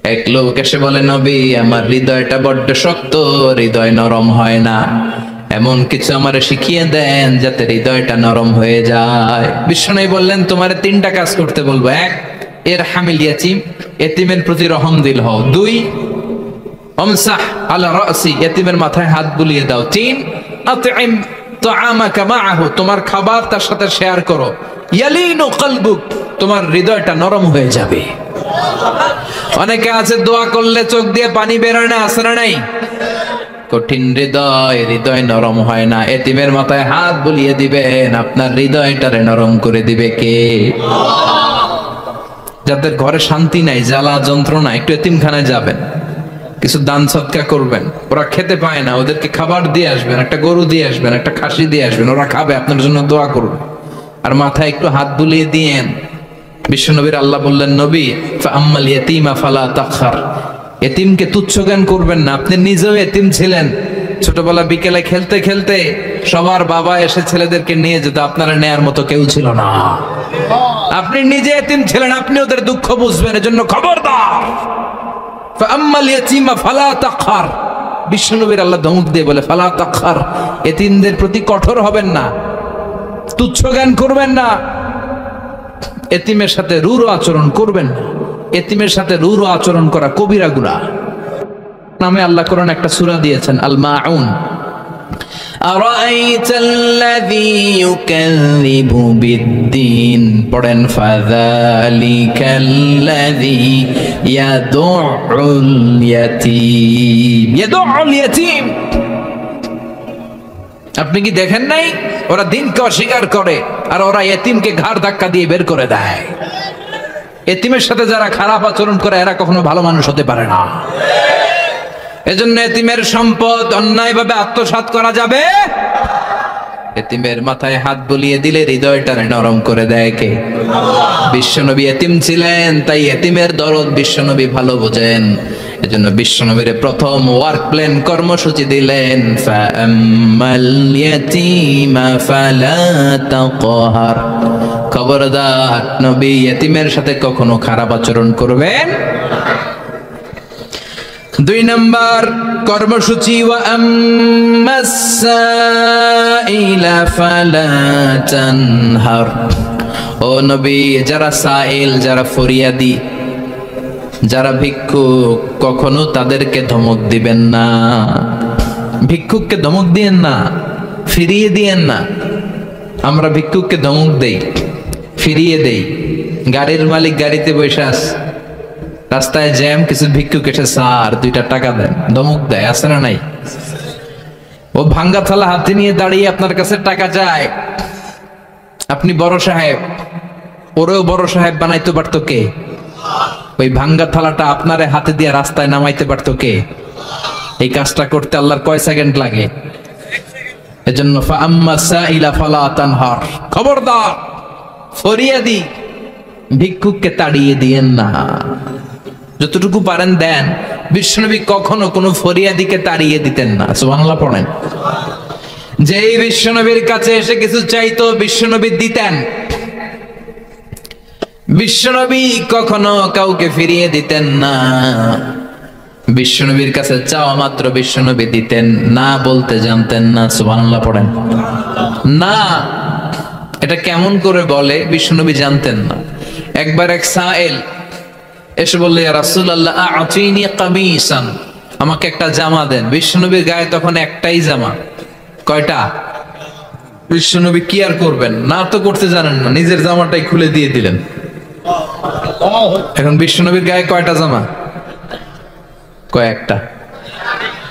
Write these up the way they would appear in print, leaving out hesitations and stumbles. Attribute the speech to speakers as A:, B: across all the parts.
A: এক লোক এসে বলে, নবী আমার হৃদয়টা বড্ড শক্ত, হৃদয় নরম হয় না, এমন কিছু আমারে শিখিয়ে দেন যাতে হৃদয়টা নরম হয়ে যায়। বিশ্বনবী বললেন, তোমারে তিনটা কাজ করতে বলবো। এক, এর হামিল ইয়াতিম, এতিমের প্রতি রহমদিল হও। দুই, আমসাহ আলা রাসি, এতিমের মাথায় হাত বুলিয়ে দাও। তিন, আতইম তাআমাকা মাআহু, তোমার খাবার তার সাথে শেয়ার করো। ইয়ালিনু কলবুক, তোমার হৃদয়টা নরম হয়ে যাবে। অনেকে আছে দোয়া করলে চোখ দিয়ে পানি বের হয় না, আছে না নাই? কঠিন হৃদয়, হৃদয় নরম হয় না। এতিমের মাথায় হাত বুলিয়ে দিবেন, আপনার হৃদয়টারে নরম করে দিবে কে? যাদের ঘরে শান্তি নাই, জ্বালা যন্ত্রণা, একটু এতিমখানায় যাবেন, কিছু দান সদকা করবেন। ওরা খেতে পায় না, ওদেরকে খাবার দিয়ে আসবেন, একটা গরু দিয়ে আসবেন, একটা খাসি দিয়ে আসবেন, ওরা খাবে, আপনার জন্য দোয়া করবে। আর মাথায় একটু হাত বুলিয়ে দিয়েন। বিশ্বনবীর আল্লাহ বললেন, নবী ফাআম্মাল ইয়াতীমা ফালা তাখহার, এতিমকে তুচ্ছ জ্ঞান করবেন না। আপনি নিজেও এতিম ছিলেন, ছোটবেলা বিকেলে খেলতে খেলতে সবার বাবা এসে ছেলেদেরকে নিয়ে যেত, আপনারা নেয়ার মতো কেউ ছিল না। আপনি নিজে এতিম ছিলেন, আপনি ওদের দুঃখ বুঝবেন, এজন্য খবরদার। ফাআম্মাল ইয়াতীমা ফালা তাখহার, বিশ্বনবীর আল্লাহ ধমক দিয়ে বলে, ফালা তাখহার, এতিমদের প্রতি কঠোর হবেন না, তুচ্ছ জ্ঞান করবেন না, এতিমের সাথে রূঢ় আচরণ করবেন না। এতিমের সাথে রূঢ় আচরণ করা কবিরা গুনাহ। নামে আল্লাহ কোরআন একটা সূরা দিয়েছেন, আল মাউন। আরাআইতাল্লাযী ইউকাযযিবু বিদ্দীন, পড়েন, ফাযালিকাল্লাযী ইয়াদুউল ইয়াতীম। ইয়াদুউল ইয়াতীম, আপনি কি দেখেন নাই? ওরা দিনকে অস্বীকার করে, আর ওরা এতিমকে ঘাড় ধাক্কা দিয়ে বের করে দেয়। এতিমের সাথে যারা খারাপ আচরণ করে, এরা কখনো ভালো মানুষ হতে পারে না। এজন্য এতিমের সম্পদ অন্যায়ভাবে আত্মসাৎ করা যাবে। এতিমের মাথায় হাত বুলিয়ে দিলে হৃদয়টারে নরম করে দেয় কে? বিশ্বনবী এতিম ছিলেন, তাই এতিমের দরদ বিশ্বনবী ভালো বোঝেন। এজন্য বিশ্বনবীর প্রথম ওয়ার্ক প্ল্যান কর্মসূচি দিলেন, ফাআম্মাল ইয়াতীমা ফালা তাকহার, খবরদার নবী এতিমের সাথে কখনো খারাপ আচরণ করবেন। দুই নাম্বার কর্মসূচি, ওয়া আম্মাস সাইলা ফালা তানহার, ও নবী যারা সাইল, যারা ফরিয়াদি, যারা ভিক্ষুক, কখনো তাদেরকে ধমক দিবেন না। ভিক্ষুককে ধমক দিয়েন না, ফিরিয়ে দিয়েন না। আমরা ভিক্ষুককে ধমক দেই, ফিরিয়ে দেই। গাড়ির মালিক গাড়িতে বসে আছে, রাস্তায় জ্যাম, কিছু ভিক্ষুক এসে স্যার 2টা টাকা দেন, ধমক দেয়, আছে না নাই? ও ভাঙ্গা থালা হাতে নিয়ে দাঁড়িয়ে আপনার কাছে টাকা চায়। আপনি বড় সাহেব, ওরেও বড় সাহেব বানাইতে পারতো কে? ওই ভাঙ্গা থালাটা আপনারে হাতে দিয়ে রাস্তায় নামাইতে পারতো কে? এই কাজটা করতে আল্লাহর কয় সেকেন্ড লাগে? এজন্য ফাআম্মাস সাইলা ফালা তানহার, খবরদার ফরিয়াদি ভিক্ষুককে তাড়িয়ে দিয়েন না। যতটুকু পারেন দেন। বিশ্বনবী কখনো কোনো ফরিয়াদিকে তাড়িয়ে দিতেন না। সুবহানাল্লাহ পড়েন। যেই বিশ্বনবীর কাছে এসে কিছু চাইতো, বিশ্বনবী দিতেন। বিশ্বনবী কখনো কাউকে ফিরিয়ে দিতেন না। বিশ্বনবীর কাছে চাওয়া মাত্র বিশ্বনবী দিতেন, না বলতে জানতেন না। সুবহানাল্লাহ পড়েন। না, এটা কেমন করে বলে বিশ্বনবী জানতেন না। একবার এক সাইল এসে বললে, ইয়া রাসূলুল্লাহ আ'তিনি কামিসান, আমাকে একটা জামা দেন। বিশ্বনবীর গায়ে তখন একটাই জামা। কয়টা? বিশ্বনবী কি আর করবেন, না তো করতে জানেন না, নিজের জামাটাই খুলে দিয়ে দিলেন। এখন বিশ্বনবীর গায়ে কয়টা জামা? কয়েকটা।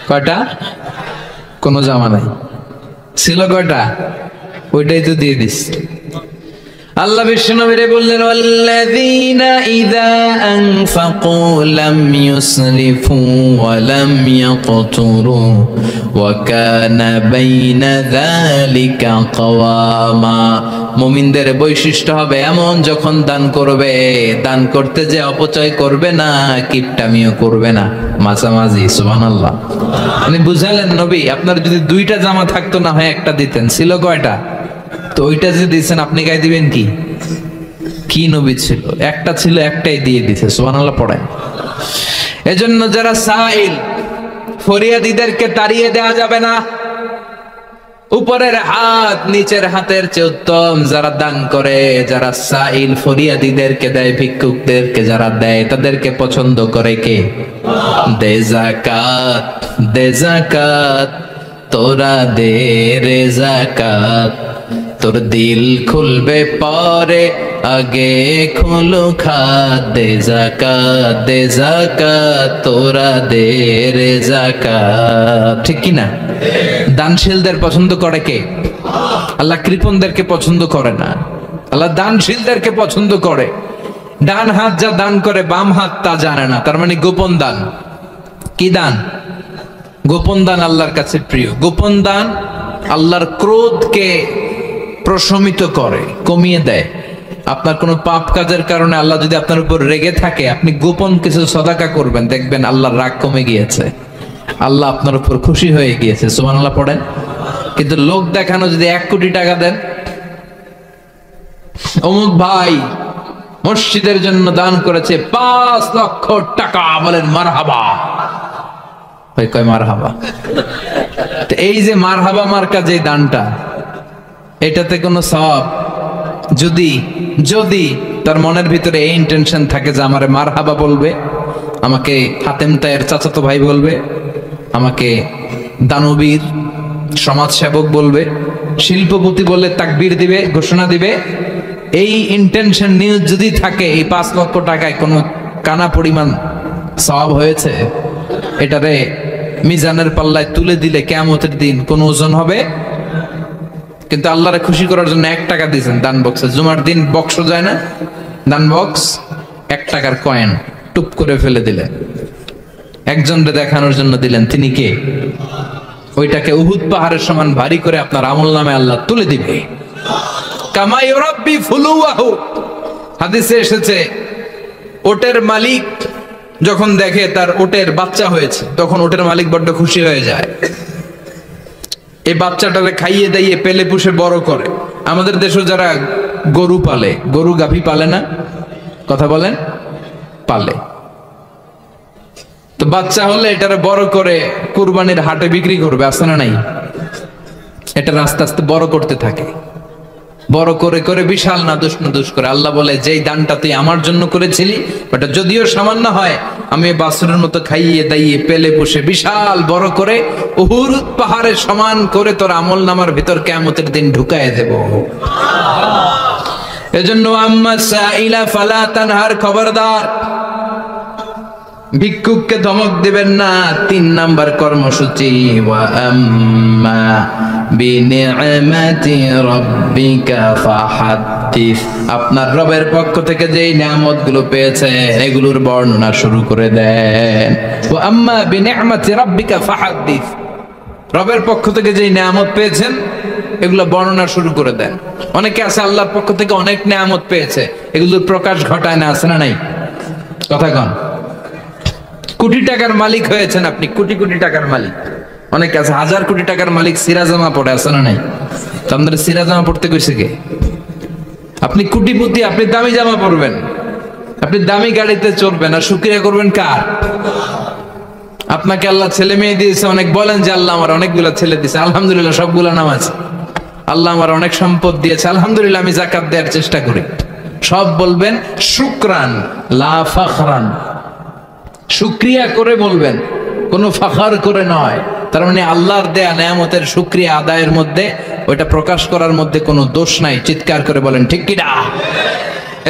A: কয়টা? কোনো জামা নাই। ছিল কয়টা? ওইটাই তো দিয়ে দিস। আল্লাহ বিশ্বনবীরে বললেন, ওয়াল্লাযীনা ইযা আনফাকু লাম ইউসরিফু ওয়া লাম ইয়াকতুরু ওয়া কানা বাইনা যালিকা কাওয়ামা। মুমিনদের বৈশিষ্ট্য হবে এমন, যখন দান করবে, দান করতে যে অপচয় করবে না, কিপটামিও করবে না, মাঝামাঝি। সুবহানাল্লাহ। মানে বুঝালেন নবী, আপনার যদি 2টা জামা থাকতো না হয় একটা দিতেন। ছিল কয়টা? তো ওইটা যে দিয়েছেন আপনি গায়ে দিবেন কি? কি নবী ছিল? একটা ছিল, একটাই দিয়ে দিছে। সুবহানাল্লাহ পড়েন। এজন্য যারা সাইল, ফরিয়াদীদেরকে তাড়িয়ে দেওয়া যাবে না। উপরের হাত নিচের হাতের চেয়ে উত্তম যারা দান করে, যারা সাইল ফরিয়াদীদেরকে দেয়, ভিক্ষুকদেরকে যারা দেয়, তাদেরকে পছন্দ করে কে? দে যাকাত, দে যাকাত, তোরা দে রে যাকাত, তোর দিল খুলবে পরে, আগে খুলো খাত। দে যাকাত, দে যাকাত, তোরা দে রে যাকাত। ঠিক কি না? দানশীলদের পছন্দ করে কে? আল্লাহ কৃপণদেরকে পছন্দ করে না, আল্লাহ দানশীলদেরকে পছন্দ করে। ডান হাত যা দান করে বাম হাত তা জানে না, তার মানে গোপন দান। কি দান? গোপন দান আল্লাহর কাছে প্রিয়। গোপন দান আল্লাহর ক্রোধকে প্রশমিত করে, কমিয়ে দেয়। আপনার কোনো পাপ কাজের কারণে আল্লাহ যদি আপনার উপর রেগে থাকে, আপনি গোপন কিছু সদাকা করবেন, দেখবেন আল্লাহর রাগ কমে গিয়েছে, আল্লাহ আপনার উপর খুশি হয়ে গিয়েছে। সুবহানাল্লাহ পড়েন। কিন্তু লোক দেখানো যদি 1 কোটি টাকা দেন, অমুক ভাই মসজিদের জন্য দান করেছে 5 লক্ষ টাকা, বলেন মারহাবা। ভাই কয় মারহাবা। তো এই যে মারহাবা মার্কা যে দানটা, এটাতে কোনো সওয়াব যদি যদি তার মনের ভিতরে এই ইন্টেনশন থাকে যে আমারে মারহাবা বলবে, আমাকে হাতেম তায়ের চাচাতো ভাই বলবে, আমাকে দানবীর সমাজসেবক বলবে, শিল্পপতি বলে তাকবীর দিবে, ঘোষণা দিবে, এই ইন্টেনশন নিয়ে যদি থাকে, এই 5 লক্ষ টাকায় কোনো কানা পরিমাণ সওয়াব হয়েছে, এটারে মিজানের পাল্লায় তুলে দিলে কিয়ামতের দিন কোন ওজন হবে? কিন্তু আল্লাহরে খুশি করার জন্য 1 টাকা দিয়েছেন দান বক্সে। জুমার দিন বক্স যায় না, দান বক্স, 1 টাকার কয়েন টুপ করে ফেলে দিলেন, একজনকে দেখানোর জন্য দিলেন। তিনি কে? ওইটাকে উহুদ পাহাড়ের সমান ভারী করে আপনার আমলনামায় আল্লাহ তুলে দিবে। কামা ইউরাব্বি ফুলুয়াহু, হাদিসে এসেছে, ওটের মালিক যখন দেখে তার ওটের বাচ্চা হয়েছে, তখন ওটের মালিক বড্ড খুশি হয়ে যায়। এই বাচ্চাটাকে খাইয়ে দাইয়ে পেলে পুষে বড় করে। আমাদের দেশে যারা গরু পালে, গরু গাভী পালে না, কথা বলেন, পালে, তো বাচ্চা হলে এটারে বড় করে কুরবানির হাটে বিক্রি করবে, আছে না নাই? এটা আস্তে আস্তে বড় করতে থাকে, বড় করে করে বিশাল নাদুস করে। আল্লাহ বলে, যেই দানটা তুই আমার জন্য করেছিলি, ওটা যদিও সামান্য হয়, আমি বাছুরের মতো খাইয়ে দাইয়ে পেলে পুষে বিশাল বড় করে উহুদ পাহাড়ের সমান করে তোর আমল নামার ভিতর কিয়ামতের দিন ঢুকায় দেব। এজন্য আম্মা সাইলা ফালা তানহার, খবরদার ভিক্ষুককে ধমক দিবেন না। 3 নাম্বার কর্মসূচি, ওয়া আম্মা বিনিআমাতি রাব্বিকা ফাহাদ্দিস, আপনার রবের পক্ষ থেকে যেই নিয়ামতগুলো পেয়েছেন এগুলোর বর্ণনা শুরু করে দেন। ওয়া আম্মা বিনিআমাতি রাব্বিকা ফাহাদ্দিস, রবের পক্ষ থেকে যেই নিয়ামত পেয়েছেন এগুলো বর্ণনা শুরু করে দেন। অনেকে আছে আল্লাহর পক্ষ থেকে অনেক নিয়ামত পেয়েছে, এগুলোর প্রকাশ ঘটায় না, আছে না নাই? কথা কন। কোটি টাকার মালিক হয়েছেন আপনি, কোটি কোটি টাকার মালিক। অনেকে আছে 1000 কোটি টাকার মালিক, সিরাজামা পড়ে, আছে না নাই? তো আপনাদের সিরাজামা পড়তে কইছে কে? আপনি কোটিপতি, আপনি দামি জামা পরবেন, আপনি দামি গাড়িতে চড়বেন, আর শুকরিয়া করবেন কার? আপনাকে আল্লাহ ছেলে মেয়ে দিয়েছে অনেক, বলেন যে আল্লাহ আমার অনেকগুলা ছেলে দিয়েছে, আলহামদুলিল্লাহ সবগুলা নামাজ। আল্লাহ আমার অনেক সম্পদ দিয়েছে, আলহামদুলিল্লাহ আমি যাকাত দেওয়ার চেষ্টা করি। সব বলবেন শুকরান লা ফাখরান, শুকরিয়া করে বলবেন, কোনো ফাখার করে নয়। তার মানে আল্লাহর দেয়া নিয়ামতের শুকরিয়া আদায়ের মধ্যে, ওইটা প্রকাশ করার মধ্যে কোনো দোষ নাই। চিৎকার করে বলেন ঠিক কি না?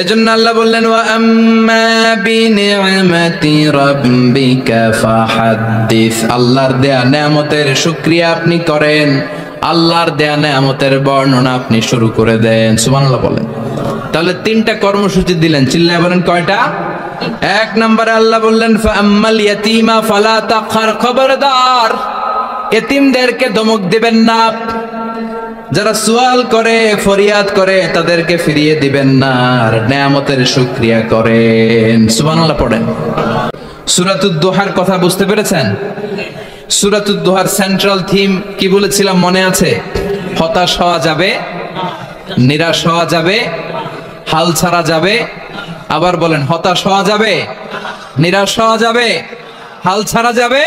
A: এজন্য আল্লাহ বললেন, ওয়া আম্মা বিনিআমাতি রাব্বিকা ফাহাদ্দিস, আল্লাহর দেয়া নিয়ামতের শুকরিয়া আপনি করেন, আল্লাহর দেয়া নিয়ামতের বর্ণনা আপনি শুরু করে দেন। সুবহানাল্লাহ বলেন। তাহলে 3টা কর্মসূচি দিলেন, চিল্লায় বলেন কয়টা? 1 নম্বরে আল্লাহ বললেন, ফাআম্মাল ইয়াতীমা ফালা তাকহার, খবরদার এতিমদেরকে ধমক দিবেন না। যারা সুয়াল করে, ফরিয়াদ করে, তাদেরকে ফিরিয়ে দিবেন না, আর নিয়ামতের শুকরিয়া করেন। সুবহানাল্লাহ পড়েন। সূরাতুদ দুহার কথা বুঝতে পেরেছেন? সূরাতুদ দুহার সেন্ট্রাল থিম কি বলেছিলাম মনে আছে? হতাশ হওয়া যাবে, নিরাশ হওয়া যাবে, হাল ছাড়া যাবে। আবার বলেন, হতাশ হওয়া যাবে, নিরাশ হওয়া যাবে, হাল ছাড়া যাবে,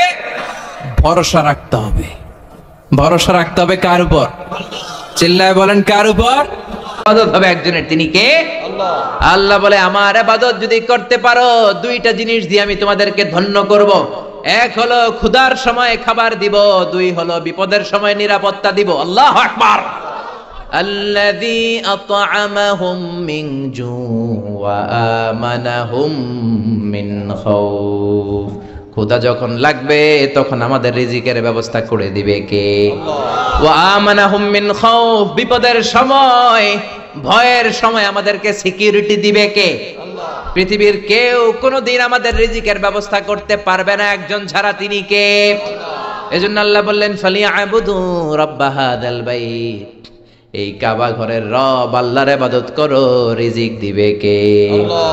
A: ভরসা রাখতে হবে। ভরসা রাখতে হবে কার উপর? চিল্লায় বলেন কার উপর? ইবাদত হবে একজনের, তিনি কে? আল্লাহ। আল্লাহ বলে আমার ইবাদত যদি করতে পারো দুইটা জিনিস দিয়ে আমি তোমাদেরকে ধন্য করব। এক হলো ক্ষুধার সময় খাবার দিব, দুই হলো বিপদের সময় নিরাপত্তা দিব। আল্লাহু আকবার। আল্লাযী আত'আমাহুম মিন জু' ওয়া আমানাহুম মিন খাউফ। ক্ষুধা যখন লাগবে তখন আমাদের রিজিকের ব্যবস্থা করে দিবে কে? আল্লাহ। ওয়া আমানাহুম মিন খাউফ, বিপদের সময় ভয়ের সময় আমাদেরকে সিকিউরিটি দিবে কে? আল্লাহ। পৃথিবীর কেউ কোনোদিন আমাদের রিজিকের ব্যবস্থা করতে পারবে না একজন ছাড়া, তিনি কে? আল্লাহ। এজন্য আল্লাহ বললেন ফালিয়াবুদু রাব্বা হাযাল বাইত, এই কাবা ঘরের রব আল্লাহর ইবাদত করো, রিজিক দিবে কে? আল্লাহ।